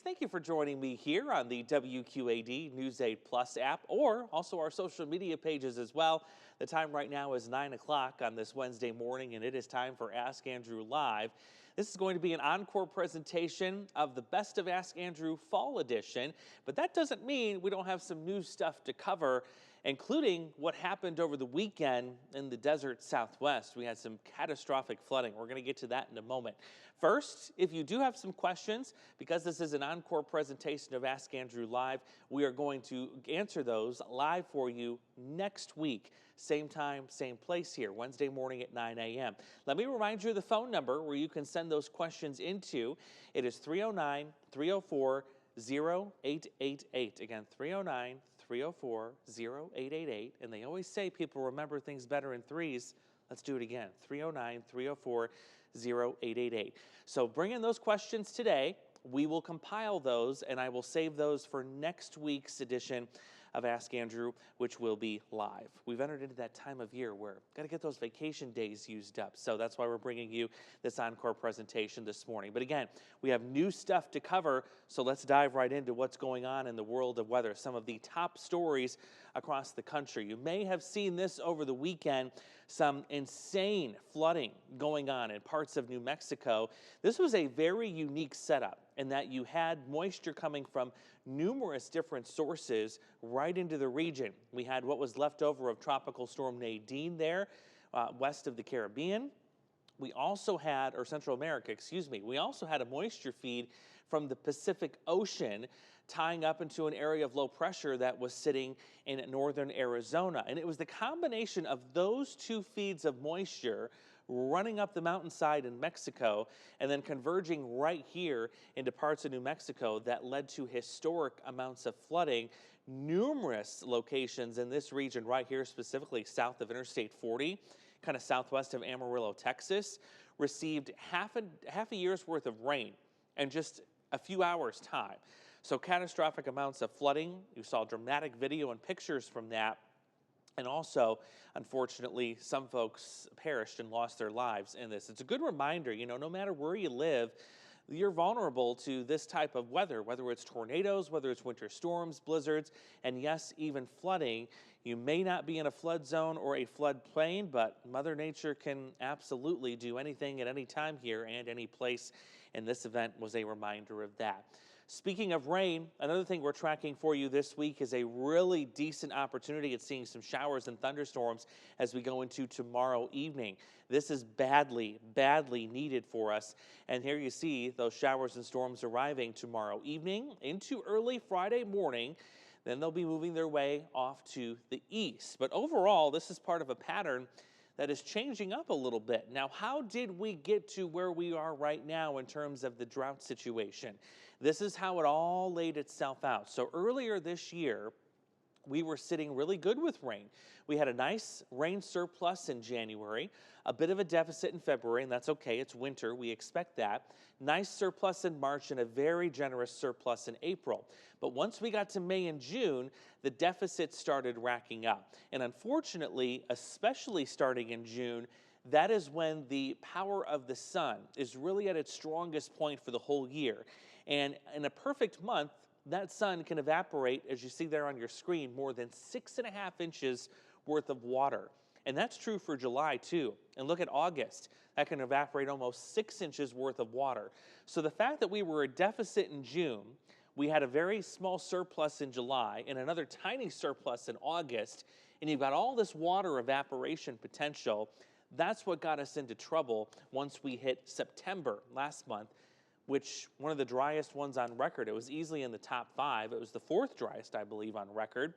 Thank you for joining me here on the WQAD News 8 Plus app, or also our social media pages as well. The time right now is 9 o'clock on this Wednesday morning, and it is time for Ask Andrew Live. This is going to be an encore presentation of the Best of Ask Andrew Fall Edition, but that doesn't mean we don't have some new stuff to cover, including what happened over the weekend in the desert Southwest. We had some catastrophic flooding. We're going to get to that in a moment. First, if you do have some questions, because this is an encore presentation of Ask Andrew Live, we are going to answer those live for you next week. Same time, same place here, Wednesday morning at 9 a.m. Let me remind you of the phone number where you can send those questions into. It is 309-304-0888. Again, 309-304-0888. And they always say people remember things better in threes. Let's do it again, 309-304-0888. So bring in those questions today. We will compile those, and I will save those for next week's edition of Ask Andrew, which will be live. We've entered into that time of year where got to get those vacation days used up. So that's why we're bringing you this encore presentation this morning. But again, we have new stuff to cover, so let's dive right into what's going on in the world of weather. Some of the top stories across the country. You may have seen this over the weekend, some insane flooding going on in parts of New Mexico. This was a very unique setup in that you had moisture coming from numerous different sources right into the region. We had what was left over of Tropical Storm Nadine there, west of the Caribbean. We also had, or Central America, excuse me, we also had a moisture feed from the Pacific Ocean tying up into an area of low pressure that was sitting in northern Arizona. And it was the combination of those two feeds of moisture running up the mountainside in Mexico and then converging right here into parts of New Mexico that led to historic amounts of flooding. Numerous locations in this region right here, specifically south of Interstate 40, kind of southwest of Amarillo, Texas, received half a year's worth of rain in just a few hours' time. So catastrophic amounts of flooding. You saw dramatic video and pictures from that. And also, unfortunately, some folks perished and lost their lives in this. It's a good reminder, you know, no matter where you live, you're vulnerable to this type of weather, whether it's tornadoes, whether it's winter storms, blizzards, and yes, even flooding. You may not be in a flood zone or a floodplain, but Mother Nature can absolutely do anything at any time here and any place, and this event was a reminder of that. Speaking of rain, another thing we're tracking for you this week is a really decent opportunity at seeing some showers and thunderstorms as we go into tomorrow evening. This is badly needed for us. And here you see those showers and storms arriving tomorrow evening into early Friday morning. Then they'll be moving their way off to the east. But overall, this is part of a pattern that is changing up a little bit. Now, how did we get to where we are right now in terms of the drought situation? This is how it all laid itself out. So earlier this year, we were sitting really good with rain. We had a nice rain surplus in January, a bit of a deficit in February, and that's okay, it's winter, we expect that. Nice surplus in March and a very generous surplus in April. But once we got to May and June, the deficit started racking up. And unfortunately, especially starting in June, that is when the power of the sun is really at its strongest point for the whole year. And in a perfect month, that sun can evaporate, as you see there on your screen, more than 6.5 inches worth of water. And that's true for July too. And look at August, that can evaporate almost 6 inches worth of water. So the fact that we were a deficit in June, we had a very small surplus in July and another tiny surplus in August, and you've got all this water evaporation potential, that's what got us into trouble once we hit September last month, which one of the driest ones on record. It was easily in the top 5. It was the 4th driest, I believe, on record.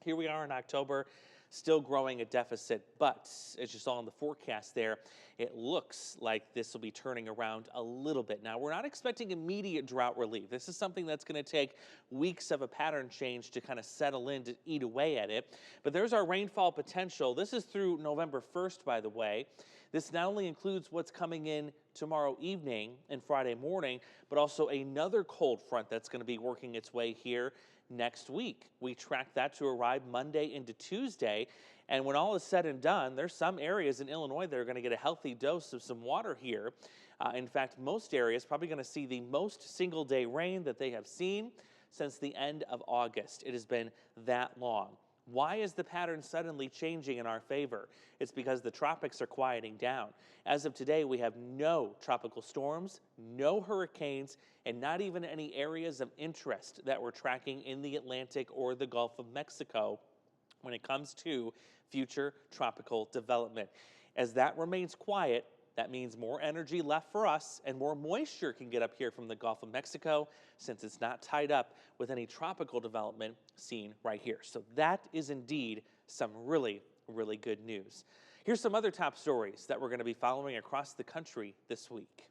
Here we are in October, still growing a deficit, but as you saw in the forecast there, it looks like this will be turning around a little bit. Now, we're not expecting immediate drought relief. This is something that's going to take weeks of a pattern change to kind of settle in, to eat away at it. But there's our rainfall potential. This is through November 1st, by the way. This not only includes what's coming in tomorrow evening and Friday morning, but also another cold front that's going to be working its way here next week. We track that to arrive Monday into Tuesday, And when all is said and done, there's some areas in Illinois that are going to get a healthy dose of some water here. In fact, most areas probably going to see the most single day rain that they have seen since the end of August. It has been that long. Why is the pattern suddenly changing in our favor? It's because the tropics are quieting down. As of today, we have no tropical storms, no hurricanes, and not even any areas of interest that we're tracking in the Atlantic or the Gulf of Mexico when it comes to future tropical development. As that remains quiet, that means more energy left for us and more moisture can get up here from the Gulf of Mexico since it's not tied up with any tropical development seen right here. So that is indeed some really, really good news. Here's some other top stories that we're going to be following across the country this week.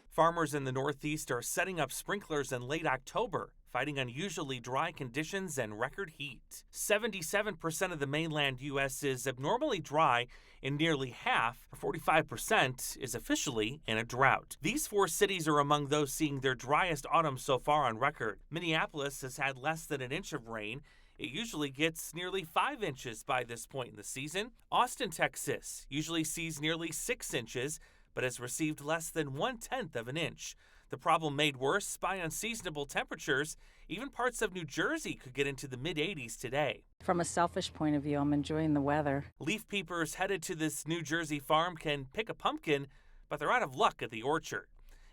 Farmers in the Northeast are setting up sprinklers in late October, fighting unusually dry conditions and record heat. 77% of the mainland U.S. is abnormally dry, and nearly half, or 45%, is officially in a drought. These 4 cities are among those seeing their driest autumn so far on record. Minneapolis has had less than an inch of rain. It usually gets nearly 5 inches by this point in the season. Austin, Texas, usually sees nearly 6 inches, but has received less than 1/10 of an inch. The problem made worse by unseasonable temperatures. Even parts of New Jersey could get into the mid-80s today. From a selfish point of view, I'm enjoying the weather. Leaf peepers headed to this New Jersey farm can pick a pumpkin, but they're out of luck at the orchard.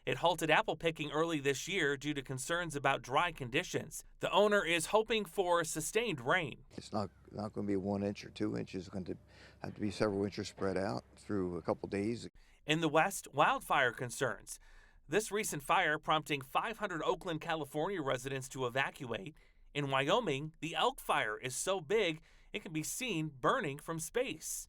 It halted apple picking early this year due to concerns about dry conditions. The owner is hoping for sustained rain. It's not going to be 1 inch or 2 inches. It's going to have to be several inches spread out through a couple days. In the West, wildfire concerns. This recent fire prompting 500 Oakland, California residents to evacuate. In Wyoming, the elk fire is so big it can be seen burning from space.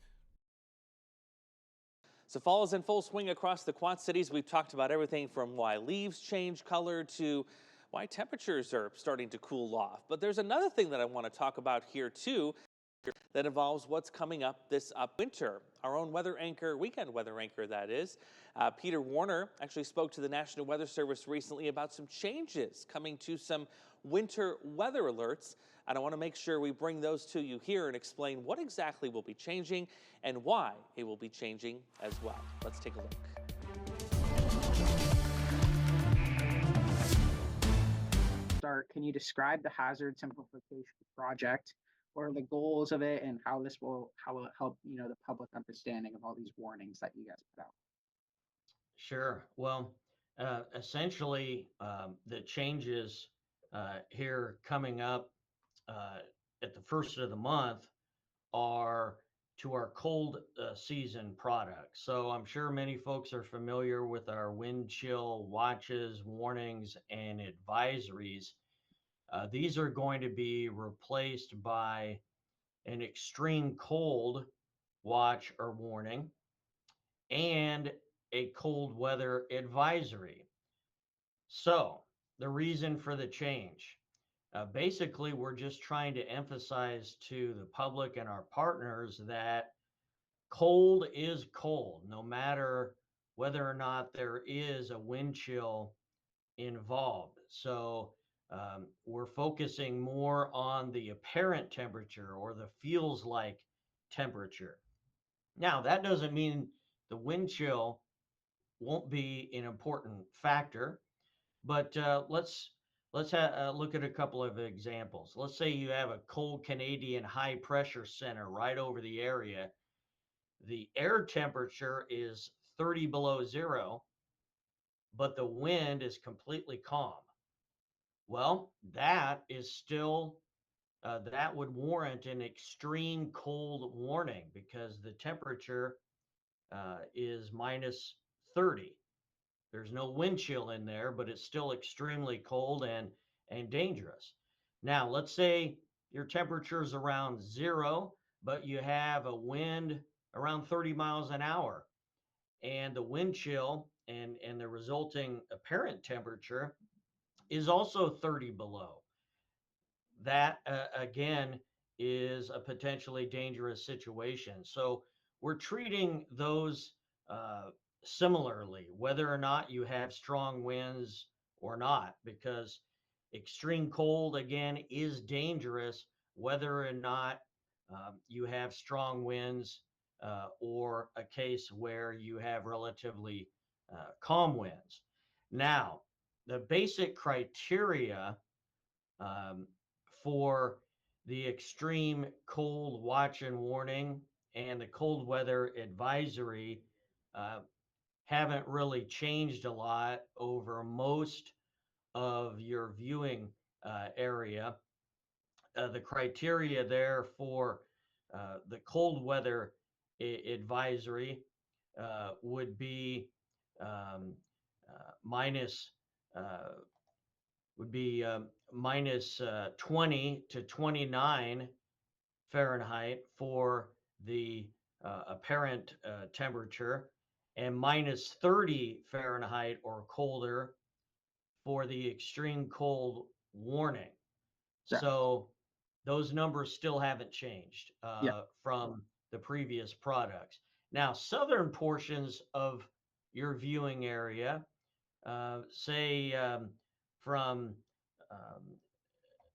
So fall is in full swing across the Quad Cities. We've talked about everything from why leaves change color to why temperatures are starting to cool off. But there's another thing that I want to talk about here too that involves what's coming up this winter. Our own weather anchor, weekend weather anchor that is, Peter Warner actually spoke to the National Weather Service recently about some changes coming to some winter weather alerts. And I want to make sure we bring those to you here and explain what exactly will be changing and why it will be changing as well. Let's take a look. Can you describe the hazard simplification project? What are the goals of it, and how it will help the public understanding of all these warnings that you guys put out? Sure. Well, essentially, the changes here coming up at the first of the month are to our cold season products. So I'm sure many folks are familiar with our wind chill watches, warnings, and advisories. These are going to be replaced by an extreme cold watch or warning and a cold weather advisory. So the reason for the change, basically, we're just trying to emphasize to the public and our partners that cold is cold, no matter whether or not there is a wind chill involved. So we're focusing more on the apparent temperature or the feels like temperature. Now, that doesn't mean the wind chill won't be an important factor, but let's look at a couple of examples. Let's say you have a cold Canadian high pressure center right over the area. The air temperature is 30 below zero, but the wind is completely calm. Well, that is still that would warrant an extreme cold warning because the temperature is minus 30. There's no wind chill in there, but it's still extremely cold and dangerous. Now, let's say your temperature is around zero, but you have a wind around 30 miles an hour, and the wind chill and the resulting apparent temperature is also 30 below. That again is a potentially dangerous situation. So we're treating those similarly, whether or not you have strong winds or not, because extreme cold again is dangerous whether or not you have strong winds, or a case where you have relatively calm winds. Now, the basic criteria um, for the extreme cold watch and warning and the cold weather advisory uh, haven't really changed a lot over most of your viewing area. The criteria there for the cold weather advisory would be um, minus would be minus 20 to 29 Fahrenheit for the apparent temperature, and minus 30 Fahrenheit or colder for the extreme cold warning. Yeah. So those numbers still haven't changed Yeah. from the previous products. Now, southern portions of your viewing area, say from um,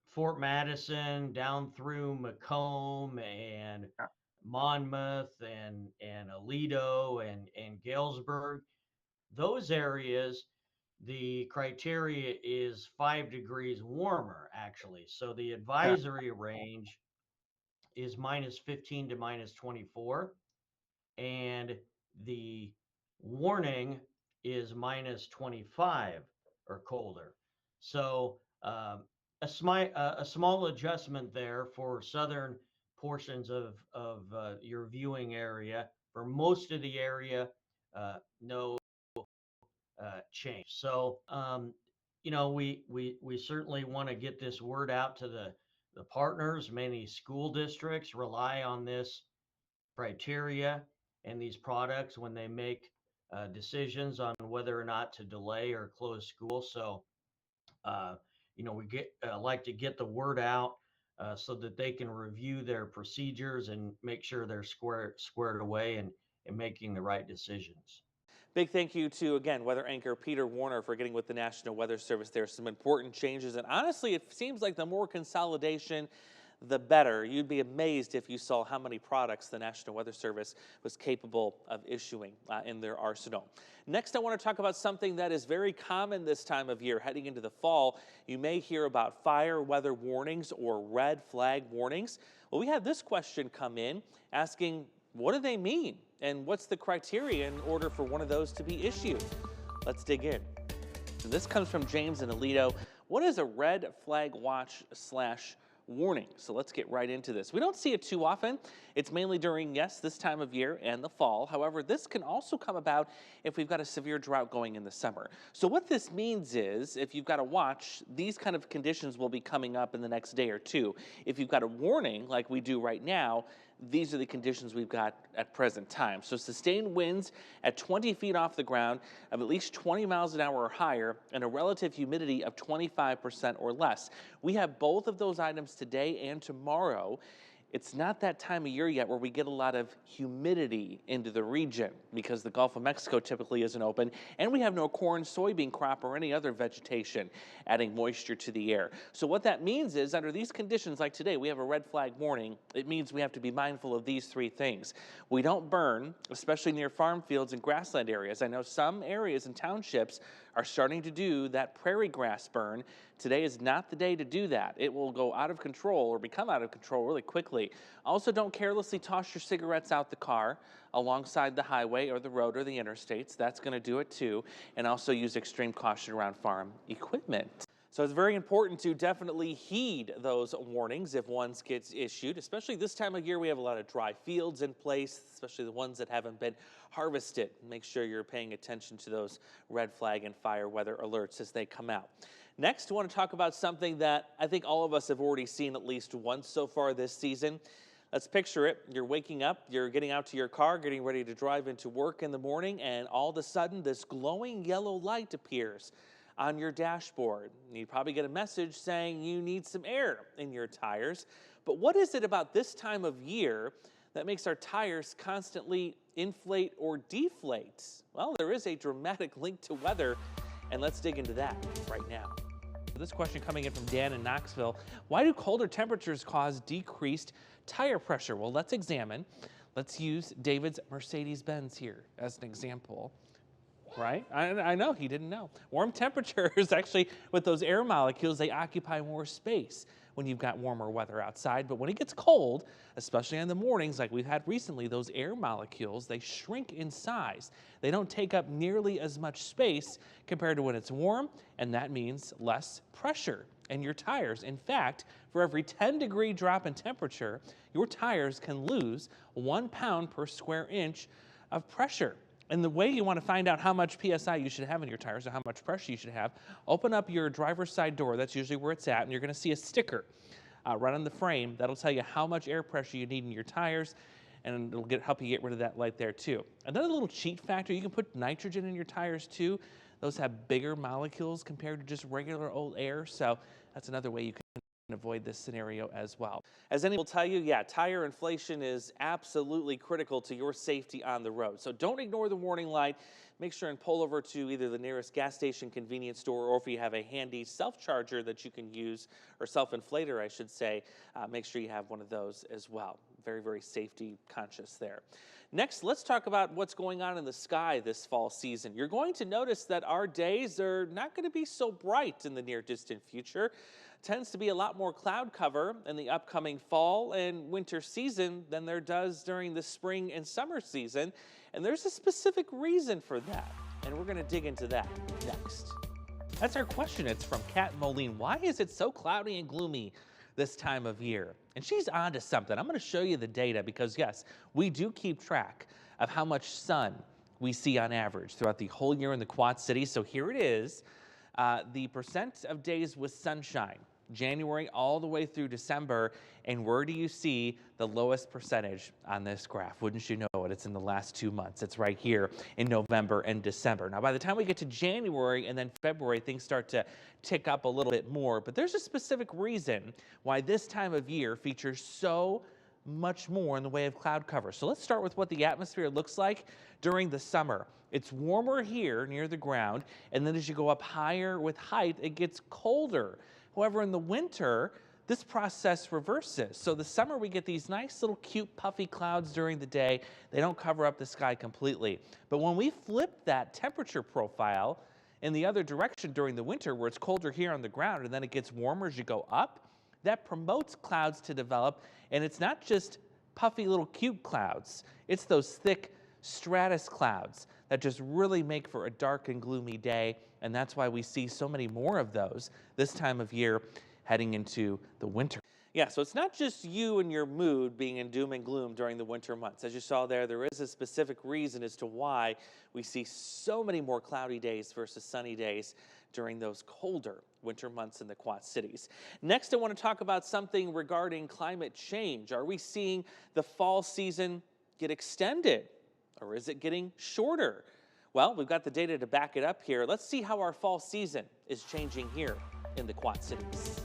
Fort Madison down through Macomb and Yeah. Monmouth and Aledo and Galesburg, those areas, the criteria is 5 degrees warmer, actually. So the Yeah. advisory range is minus 15 to minus 24, and the warning is minus 25 or colder. So a small adjustment there for southern portions of your viewing area. For most of the area, no change. So, we certainly want to get this word out to the partners. Many school districts rely on this criteria and these products when they make decisions on whether or not to delay or close school. So, we like to get the word out so that they can review their procedures and make sure they're squared away and making the right decisions. Big thank you to, again, weather anchor Peter Warner for getting with the National Weather Service. There are some important changes, and honestly, it seems like the more consolidation, the better. You'd be amazed if you saw how many products the National Weather Service was capable of issuing in their arsenal. Next, I want to talk about something that is very common this time of year. Heading into the fall, you may hear about fire weather warnings or red flag warnings. Well, we had this question come in asking, what do they mean? And what's the criteria in order for one of those to be issued? Let's dig in. So this comes from James in Aledo. What is a red flag watch / warning? So let's get right into this. We don't see it too often. It's mainly during, yes, this time of year and the fall. However, this can also come about if we've got a severe drought going in the summer. So what this means is if you've got a watch, these kind of conditions will be coming up in the next day or two. If you've got a warning like we do right now, these are the conditions we've got at present time. So sustained winds at 20 feet off the ground of at least 20 miles an hour or higher and a relative humidity of 25% or less. We have both of those items today and tomorrow. It's not that time of year yet where we get a lot of humidity into the region because the Gulf of Mexico typically isn't open, and we have no corn, soybean crop, or any other vegetation adding moisture to the air. So what that means is under these conditions like today, we have a red flag warning. It means we have to be mindful of these three things. We don't burn, especially near farm fields and grassland areas. I know some areas and townships are starting to do that prairie grass burn. Today is not the day to do that. It will go out of control or become out of control really quickly. Also, don't carelessly toss your cigarettes out the car alongside the highway or the road or the interstates. That's going to do it too. And also use extreme caution around farm equipment. So it's very important to definitely heed those warnings if one gets issued, especially this time of year. We have a lot of dry fields in place, especially the ones that haven't been harvested. Make sure you're paying attention to those red flag and fire weather alerts as they come out. Next, I want to talk about something that I think all of us have already seen at least once so far this season. Let's picture it. You're waking up, you're getting out to your car, getting ready to drive into work in the morning, and all of a sudden this glowing yellow light appears on your dashboard. You probably get a message saying you need some air in your tires. But what is it about this time of year that makes our tires constantly inflate or deflate? Well, there is a dramatic link to weather, and let's dig into that right now. This question coming in from Dan in Knoxville. Why do colder temperatures cause decreased Tire pressure. Well, let's examine. Let's use David's Mercedes-Benz here as an example. Right? I know, he didn't know. Warm temperatures, actually, with those air molecules, they occupy more space when you've got warmer weather outside. But when it gets cold, especially in the mornings like we've had recently, those air molecules, they shrink in size. They don't take up nearly as much space compared to when it's warm, and that means less pressure in your tires. In fact, for every 10-degree drop in temperature, your tires can lose 1 pound per square inch of pressure. And the way you want to find out how much PSI you should have in your tires or how much pressure you should have, open up your driver's side door. That's usually where it's at. And you're going to see a sticker right on the frame that'll tell you how much air pressure you need in your tires. And it'll help you get rid of that light there too. Another little cheat factor, you can put nitrogen in your tires too. Those have bigger molecules compared to just regular old air. So that's another way you can avoid this scenario as well. As anyone will tell you, yeah, tire inflation is absolutely critical to your safety on the road. So don't ignore the warning light. Make sure and pull over to either the nearest gas station, convenience store, or if you have a handy self-charger that you can use, or self-inflator, I should say, make sure you have one of those as well. Very, very safety conscious there. Next, let's talk about what's going on in the sky this fall season. You're going to notice that our days are not going to be so bright in the near distant future. Tends to be a lot more cloud cover in the upcoming fall and winter season than there does during the spring and summer season. And there's a specific reason for that. And we're going to dig into that next. That's our question. It's from Kat Moline. Why is it so cloudy and gloomy this time of year? And she's on to something. I'm going to show you the data because, yes, we do keep track of how much sun we see on average throughout the whole year in the Quad Cities. So here it is, the percent of days with sunshine. January all the way through December, and where do you see the lowest percentage on this graph? Wouldn't you know it? It's in the last 2 months. It's right here in November and December. Now, by the time we get to January and then February, things start to tick up a little bit more, but there's a specific reason why this time of year features so much more in the way of cloud cover. So let's start with what the atmosphere looks like during the summer. It's warmer here near the ground, and then as you go up higher with height, it gets colder. However, in the winter, this process reverses. So the summer, we get these nice little cute puffy clouds during the day. They don't cover up the sky completely. But when we flip that temperature profile in the other direction during the winter, where it's colder here on the ground and then it gets warmer as you go up, that promotes clouds to develop. And it's not just puffy little cute clouds. It's those thick stratus clouds that just really make for a dark and gloomy day. And that's why we see so many more of those this time of year heading into the winter. Yeah, so it's not just you and your mood being in doom and gloom during the winter months. As you saw there is a specific reason as to why we see so many more cloudy days versus sunny days during those colder winter months in the Quad Cities. Next, I want to talk about something regarding climate change. Are we seeing the fall season get extended, or is it getting shorter? Well, we've got the data to back it up here. Let's see how our fall season is changing here in the Quad Cities.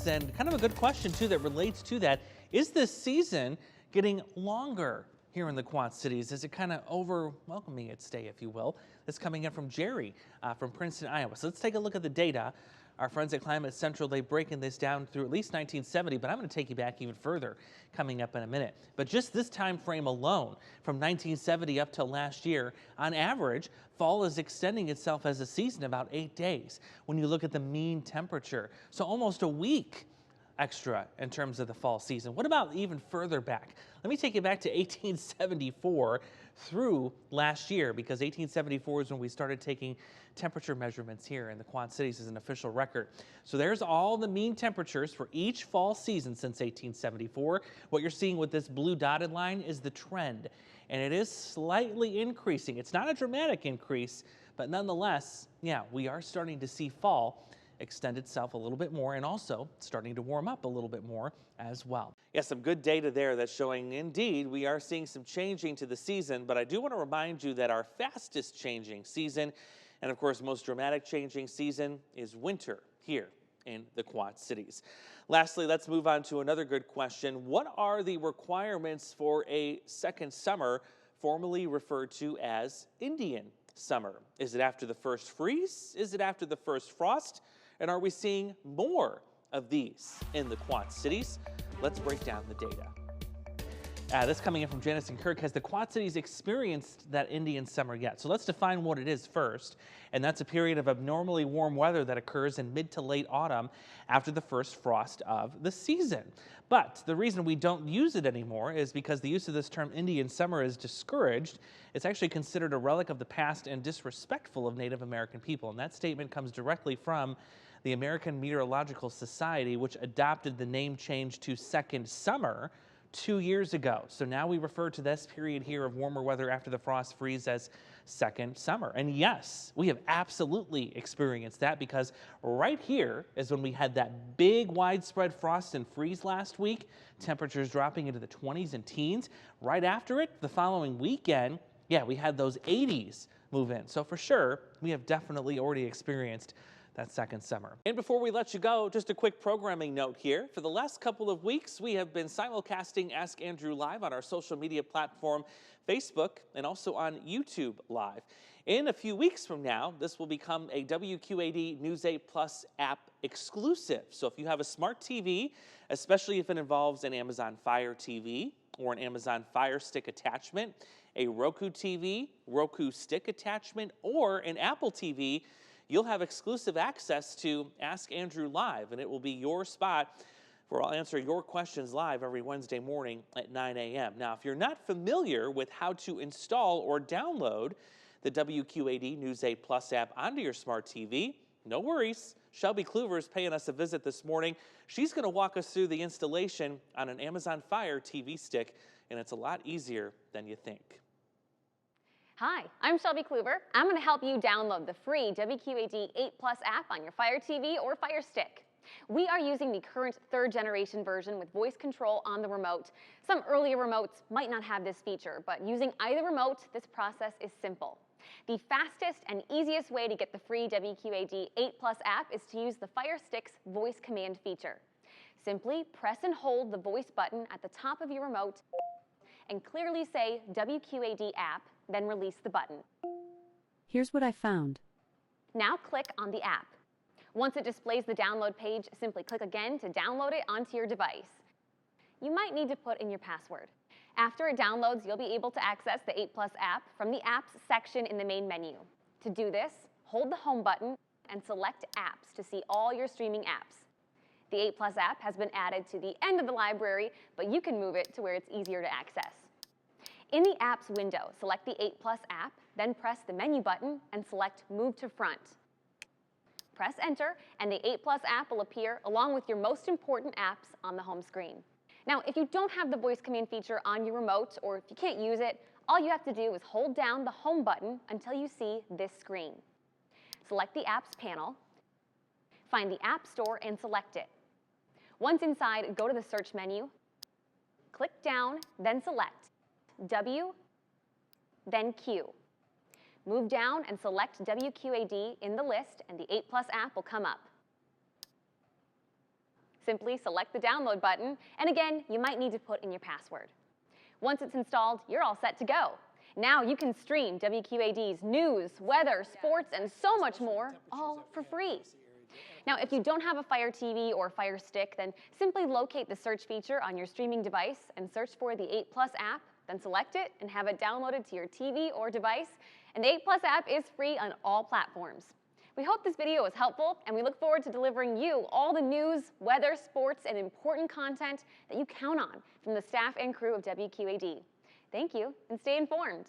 And kind of a good question, too, that relates to that. Is this season getting longer here in the Quad Cities? Is it kind of overwhelming its day, if you will? That's coming in from Jerry from Princeton, Iowa. So let's take a look at the data. Our friends at Climate Central, they've broken this down through at least 1970, but I'm going to take you back even further coming up in a minute. But just this time frame alone, from 1970 up till last year, on average, fall is extending itself as a season about 8 days when you look at the mean temperature. So almost a week extra in terms of the fall season. What about even further back? Let me take you back to 1874 through last year, because 1874 is when we started taking temperature measurements here in the Quad Cities as an official record. So there's all the mean temperatures for each fall season since 1874. What you're seeing with this blue dotted line is the trend, and it is slightly increasing. It's not a dramatic increase, but nonetheless, yeah, we are starting to see fall extend itself a little bit more, and also starting to warm up a little bit more as well. Yeah, some good data there that's showing indeed we are seeing some changing to the season, but I do want to remind you that our fastest changing season, and of course most dramatic changing season, is winter here in the Quad Cities. Lastly, let's move on to another good question. What are the requirements for a second summer, formerly referred to as Indian summer? Is it after the first freeze? Is it after the first frost? And are we seeing more of these in the Quad Cities? Let's break down the data. This coming in from Janice and Kirk. Has the Quad Cities experienced that Indian summer yet? So let's define what it is first. And that's a period of abnormally warm weather that occurs in mid to late autumn after the first frost of the season. But the reason we don't use it anymore is because the use of this term Indian summer is discouraged. It's actually considered a relic of the past and disrespectful of Native American people. And that statement comes directly from the American Meteorological Society, which adopted the name change to Second Summer 2 years ago. So now we refer to this period here of warmer weather after the frost freeze as second summer. And yes, we have absolutely experienced that, because right here is when we had that big widespread frost and freeze last week, temperatures dropping into the 20s and teens. Right after it, the following weekend, yeah, we had those 80s move in. So for sure, we have definitely already experienced that second summer. And before we let you go, just a quick programming note here. For the last couple of weeks, we have been simulcasting Ask Andrew Live on our social media platform, Facebook, and also on YouTube Live. In a few weeks from now, this will become a WQAD News 8 Plus app exclusive. So if you have a smart TV, especially if it involves an Amazon Fire TV or an Amazon Fire Stick attachment, a Roku TV, Roku Stick attachment, or an Apple TV, you'll have exclusive access to Ask Andrew Live, and it will be your spot where I'll answer your questions live every Wednesday morning at 9 a.m. Now, if you're not familiar with how to install or download the WQAD News 8 Plus app onto your smart TV, no worries. Shelby Kluver is paying us a visit this morning. She's going to walk us through the installation on an Amazon Fire TV stick, and it's a lot easier than you think. Hi, I'm Shelby Kluver. I'm going to help you download the free WQAD 8 Plus app on your Fire TV or Fire Stick. We are using the current third generation version with voice control on the remote. Some earlier remotes might not have this feature, but using either remote, this process is simple. The fastest and easiest way to get the free WQAD 8 Plus app is to use the Fire Stick's voice command feature. Simply press and hold the voice button at the top of your remote and clearly say WQAD app, then release the button. Here's what I found. Now click on the app. Once it displays the download page, simply click again to download it onto your device. You might need to put in your password. After it downloads, you'll be able to access the 8 Plus app from the Apps section in the main menu. To do this, hold the Home button and select Apps to see all your streaming apps. The 8 Plus app has been added to the end of the library, but you can move it to where it's easier to access. In the Apps window, select the 8 Plus app, then press the menu button and select Move to Front. Press Enter, and the 8 Plus app will appear along with your most important apps on the home screen. Now, if you don't have the voice command feature on your remote, or if you can't use it, all you have to do is hold down the Home button until you see this screen. Select the Apps panel, find the App Store and select it. Once inside, go to the search menu, click down, then select W, then Q. Move down and select WQAD in the list, and the 8 Plus app will come up. Simply select the download button, and again, you might need to put in your password. Once it's installed, you're all set to go. Now you can stream WQAD's news, weather, sports, and so much more, all for free. Now, if you don't have a Fire TV or Fire Stick, then simply locate the search feature on your streaming device and search for the 8 Plus app, then select it and have it downloaded to your TV or device. And the 8 Plus app is free on all platforms. We hope this video was helpful, and we look forward to delivering you all the news, weather, sports, and important content that you count on from the staff and crew of WQAD. Thank you, and stay informed.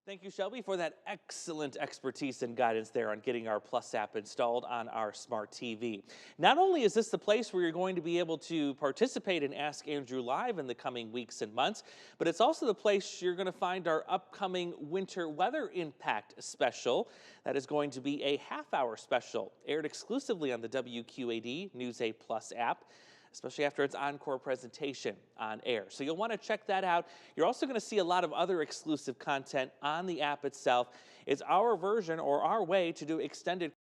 Thank you, Shelby, for that excellent expertise and guidance there on getting our Plus app installed on our smart TV. Not only is this the place where you're going to be able to participate in Ask Andrew Live in the coming weeks and months, but it's also the place you're going to find our upcoming winter weather impact special. That is going to be a half-hour special, aired exclusively on the WQAD News 8 Plus app, especially after its encore presentation on air. So you'll want to check that out. You're also going to see a lot of other exclusive content on the app itself. It's our version or our way to do extended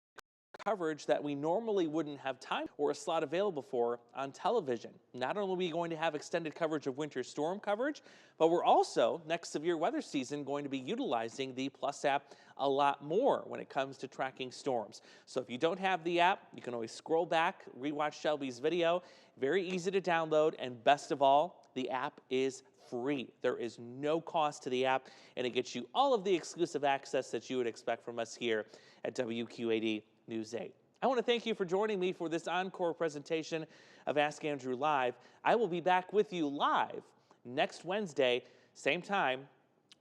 coverage that we normally wouldn't have time or a slot available for on television. Not only are we going to have extended coverage of winter storm coverage, but we're also, next severe weather season, going to be utilizing the Plus app a lot more when it comes to tracking storms. So if you don't have the app, you can always scroll back, rewatch Shelby's video. Very easy to download, and best of all, The app is free. There is no cost to the app, and it gets you all of the exclusive access that you would expect from us here at WQAD News 8. I want to thank you for joining me for this encore presentation of Ask Andrew Live. I will be back with you live next Wednesday, same time,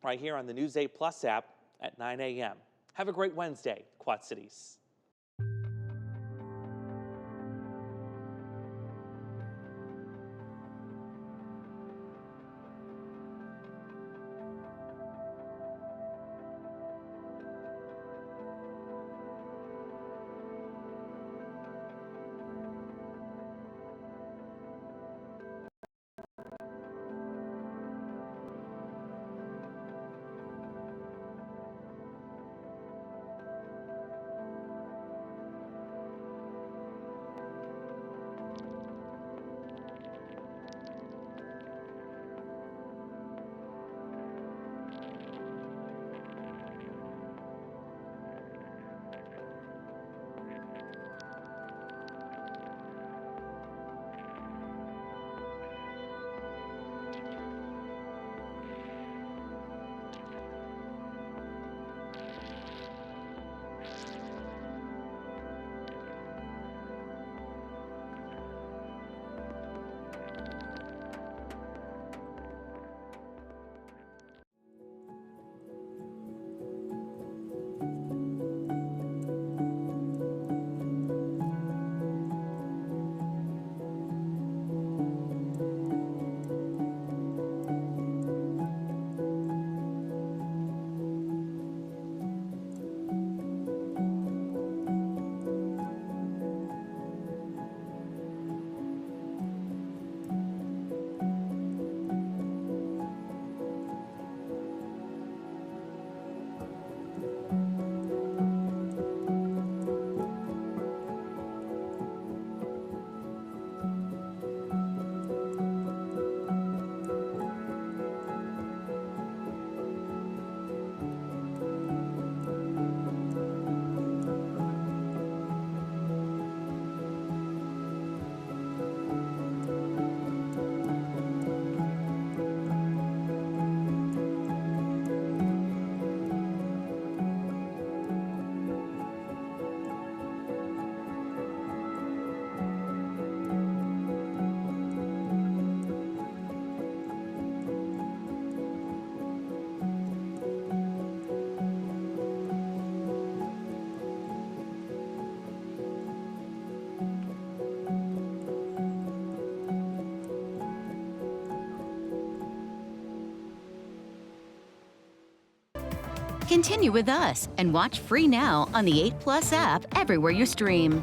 right here on the News 8 Plus app at 9 a.m. Have a great Wednesday, Quad Cities. Continue with us and watch free now on the 8 Plus app everywhere you stream.